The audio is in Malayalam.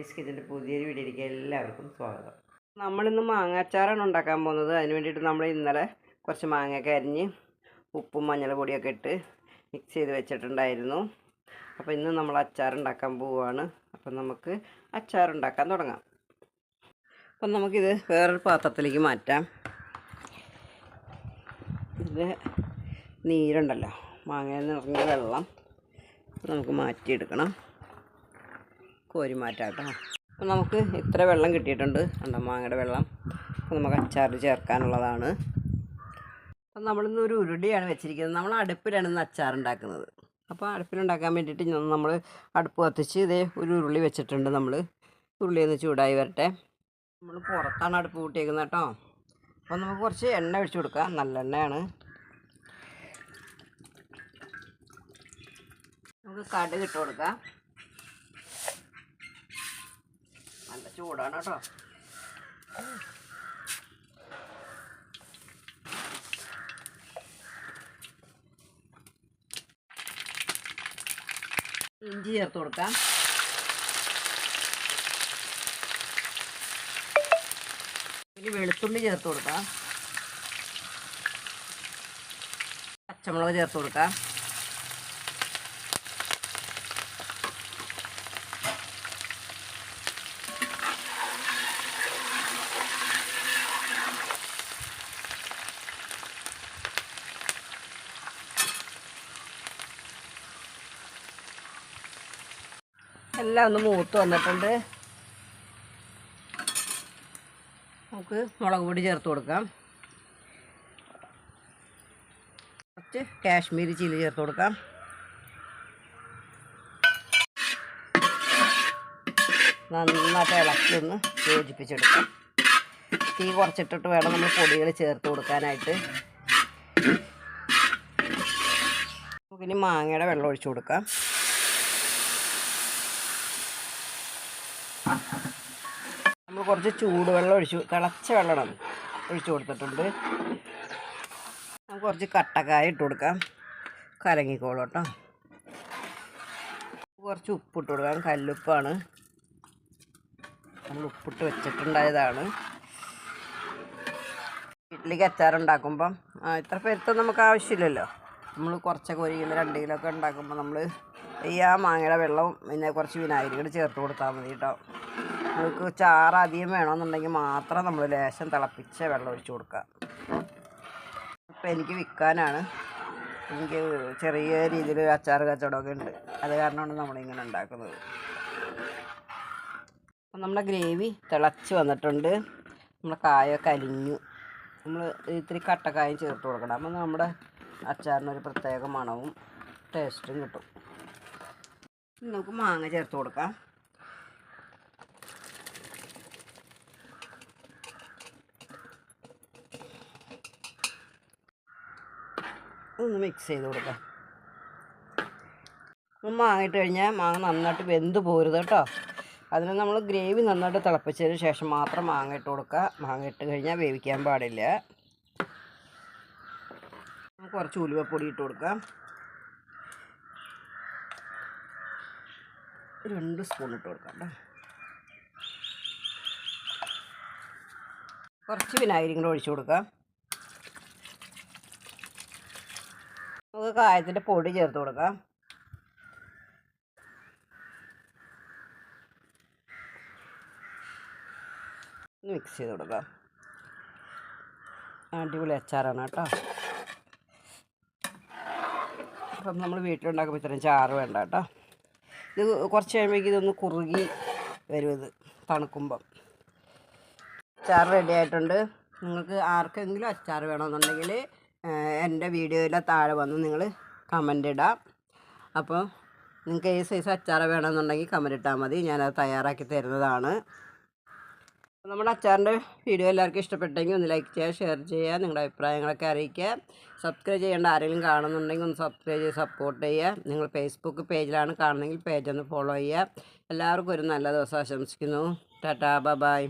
ഷമീസ് കിച്ചൻ്റെ പുതിയൊരു വീഡിയോയിലേക്ക് എല്ലാവർക്കും സ്വാഗതം. നമ്മളിന്ന് മാങ്ങാച്ചാറാണ് ഉണ്ടാക്കാൻ പോകുന്നത്. അതിന് വേണ്ടിയിട്ട് നമ്മൾ ഇന്നലെ കുറച്ച് മാങ്ങയൊക്കെ അരിഞ്ഞ് ഉപ്പും മഞ്ഞൾപ്പൊടിയൊക്കെ ഇട്ട് മിക്സ് ചെയ്ത് വെച്ചിട്ടുണ്ടായിരുന്നു. അപ്പോൾ ഇന്ന് നമ്മൾ അച്ചാറുണ്ടാക്കാൻ പോവുകയാണ്. അപ്പം നമുക്ക് അച്ചാറുണ്ടാക്കാൻ തുടങ്ങാം. അപ്പം നമുക്കിത് വേറൊരു പാത്രത്തിലേക്ക് മാറ്റാം. ഇത് നീരുണ്ടല്ലോ, മാങ്ങയിൽ നിറഞ്ഞ വെള്ളം നമുക്ക് മാറ്റിയെടുക്കണം. കോരി മാറ്റാം കേട്ടോ. അപ്പം നമുക്ക് ഇത്ര വെള്ളം കിട്ടിയിട്ടുണ്ട്, കണ്ടോ മാങ്ങയുടെ വെള്ളം. അപ്പോൾ നമുക്ക് അച്ചാറിൽ ചേർക്കാനുള്ളതാണ്. അപ്പം നമ്മളിന്ന് ഒരു ഉരുളിയാണ് വെച്ചിരിക്കുന്നത്. നമ്മൾ അടുപ്പിലാണ് ഇന്ന് അച്ചാറുണ്ടാക്കുന്നത്. അപ്പോൾ അടുപ്പിലുണ്ടാക്കാൻ വേണ്ടിയിട്ട് നമ്മൾ അടുപ്പ് കത്തിച്ച് ഇതേ ഒരു ഉരുളി വെച്ചിട്ടുണ്ട്. നമ്മൾ ഉരുളി ഒന്ന് ചൂടായി വരട്ടെ. നമ്മൾ പുറത്താണ് അടുപ്പ് കൂട്ടിയേക്കുന്നത് കേട്ടോ. അപ്പോൾ നമുക്ക് കുറച്ച് എണ്ണ ഒഴിച്ച് കൊടുക്കാം. നല്ലെണ്ണയാണ്. നമുക്ക് കടുക് ഇട്ട് കൊടുക്കാം. നല്ല ചൂടാണ് കേട്ടോ. ഇഞ്ചി ചേർത്ത് കൊടുക്കാം. ഇനി വെളുത്തുള്ളി ചേർത്ത് കൊടുക്കാം. പച്ചമുളക് ചേർത്ത് കൊടുക്കാം. എല്ലാം ഒന്ന് മൂത്ത് വന്നിട്ടുണ്ട്. നമുക്ക് മുളക് പൊടി ചേർത്ത് കൊടുക്കാം. കുറച്ച് കാശ്മീരി ചില്ലി ചേർത്ത് കൊടുക്കാം. നന്നായിട്ട് ഇളക്കി ഒന്ന് യോജിപ്പിച്ചെടുക്കാം. തീ കുറച്ചിട്ടിട്ട് വേണം നമ്മൾ പൊടികൾ ചേർത്ത് കൊടുക്കാനായിട്ട്. നമുക്കിനി മാങ്ങയുടെ വെള്ളം ഒഴിച്ചു കൊടുക്കാം. നമ്മൾ കുറച്ച് ചൂടുവെള്ളം തിളച്ച വെള്ളം ഒഴിച്ചു കൊടുത്തിട്ടുണ്ട്. നമുക്ക് കുറച്ച് കട്ടക്കായ ഇട്ട് കൊടുക്കാം. കലങ്ങിക്കോളും കേട്ടോ. കുറച്ച് ഉപ്പിട്ട് കൊടുക്കാം. കല്ലുപ്പാണ്, നമ്മൾ ഉപ്പിട്ട് വെച്ചിട്ടുണ്ടായതാണ്. വീട്ടിലേക്ക് അച്ചാറുണ്ടാക്കുമ്പം ഇത്ര പേരത്തെ നമുക്ക് ആവശ്യമില്ലല്ലോ. നമ്മൾ കുറച്ചൊക്കെ 1 കിലോ 2 കിലോ ഒക്കെ ഉണ്ടാക്കുമ്പോൾ നമ്മൾ ഈ മാങ്ങയുടെ വെള്ളവും പിന്നെ കുറച്ച് വിനാഗിരി കൂടി ചേർത്ത് കൊടുത്താൽ മതി കേട്ടോ. നമുക്ക് ചാറ് അധികം വേണമെന്നുണ്ടെങ്കിൽ മാത്രം നമ്മൾ ലേശം തിളപ്പിച്ച വെള്ളം ഒഴിച്ച് കൊടുക്കുക. ഇപ്പം എനിക്ക് വിൽക്കാനാണ്. എനിക്ക് ചെറിയ രീതിയിൽ അച്ചാർ കച്ചവടമൊക്കെ ഉണ്ട്. അത് കാരണമാണ് നമ്മളിങ്ങനെ ഉണ്ടാക്കുന്നത്. അപ്പം നമ്മുടെ ഗ്രേവി തിളച്ച് വന്നിട്ടുണ്ട്. നമ്മുടെ കായൊക്കെ അലിഞ്ഞു. നമ്മൾ ഇത്തിരി കട്ടക്കായും ചേർത്ത് കൊടുക്കണം. അപ്പം നമ്മുടെ അച്ചാറിനൊരു പ്രത്യേക മണവും ടേസ്റ്റും കിട്ടും. നമുക്ക് മാങ്ങ ചേർത്ത് കൊടുക്കാം. ഒന്ന് മിക്സ് ചെയ്ത് കൊടുക്കാം. മാങ്ങ ഇട്ട് കഴിഞ്ഞാൽ മാങ്ങ നന്നായിട്ട് വെന്ത് പോരുത് കേട്ടോ. അതിന് നമ്മൾ ഗ്രേവി നന്നായിട്ട് തിളപ്പിച്ചതിന് ശേഷം മാത്രം മാങ്ങ ഇട്ട് കൊടുക്കുക. മാങ്ങ ഇട്ട് കഴിഞ്ഞാൽ വേവിക്കാൻ പാടില്ല. കുറച്ച് ഉലുവപ്പൊടി ഇട്ട് കൊടുക്കാം. 2 സ്പൂൺ ഇട്ട് കൊടുക്കാം കേട്ടോ. കുറച്ച് വിനാഗിരി കൂടെ ഒഴിച്ചു കൊടുക്കാം. നമുക്ക് കായത്തിൻ്റെ പൊടി ചേർത്ത് കൊടുക്കാം. മിക്സ് ചെയ്ത് കൊടുക്കാം. അടിപൊളി അച്ചാറാണ് കേട്ടോ. അപ്പം നമ്മൾ വീട്ടിലുണ്ടാക്കുമ്പോൾ ഇത്രയും ചാറ് വേണ്ട കേട്ടോ. ഇത് കുറച്ച് കഴിയുമ്പോഴേക്കും ഇതൊന്ന് കുറുകി വരും. ഇത് തണുക്കുമ്പം അച്ചാർ റെഡി ആയിട്ടുണ്ട്. നിങ്ങൾക്ക് ആർക്കെങ്കിലും അച്ചാർ വേണമെന്നുണ്ടെങ്കിൽ എൻ്റെ വീഡിയോയിലെ താഴെ വന്ന് നിങ്ങൾ കമൻ്റ് ഇടാം. അപ്പോൾ നിങ്ങൾക്ക് ഏത് സൈസ് അച്ചാർ വേണമെന്നുണ്ടെങ്കിൽ കമൻ്റ് ഇട്ടാൽ മതി. ഞാനത് തയ്യാറാക്കി തരുന്നതാണ്. നമ്മുടെ അച്ചാറിൻ്റെ വീഡിയോ എല്ലാവർക്കും ഇഷ്ടപ്പെട്ടെങ്കിൽ ഒന്ന് ലൈക്ക് ചെയ്യുക, ഷെയർ ചെയ്യുക, നിങ്ങളുടെ അഭിപ്രായങ്ങളൊക്കെ അറിയിക്കുക. സബ്സ്ക്രൈബ് ചെയ്യേണ്ട ആരെങ്കിലും കാണുന്നുണ്ടെങ്കിൽ ഒന്ന് സബ്സ്ക്രൈബ് ചെയ്ത് സപ്പോർട്ട് ചെയ്യുക. നിങ്ങൾ ഫേസ്ബുക്ക് പേജിലാണ് കാണുന്നതെങ്കിൽ പേജ് ഒന്ന് ഫോളോ ചെയ്യുക. എല്ലാവർക്കും ഒരു നല്ല ദിവസം ആശംസിക്കുന്നു. ടാറ്റാ, ബൈ.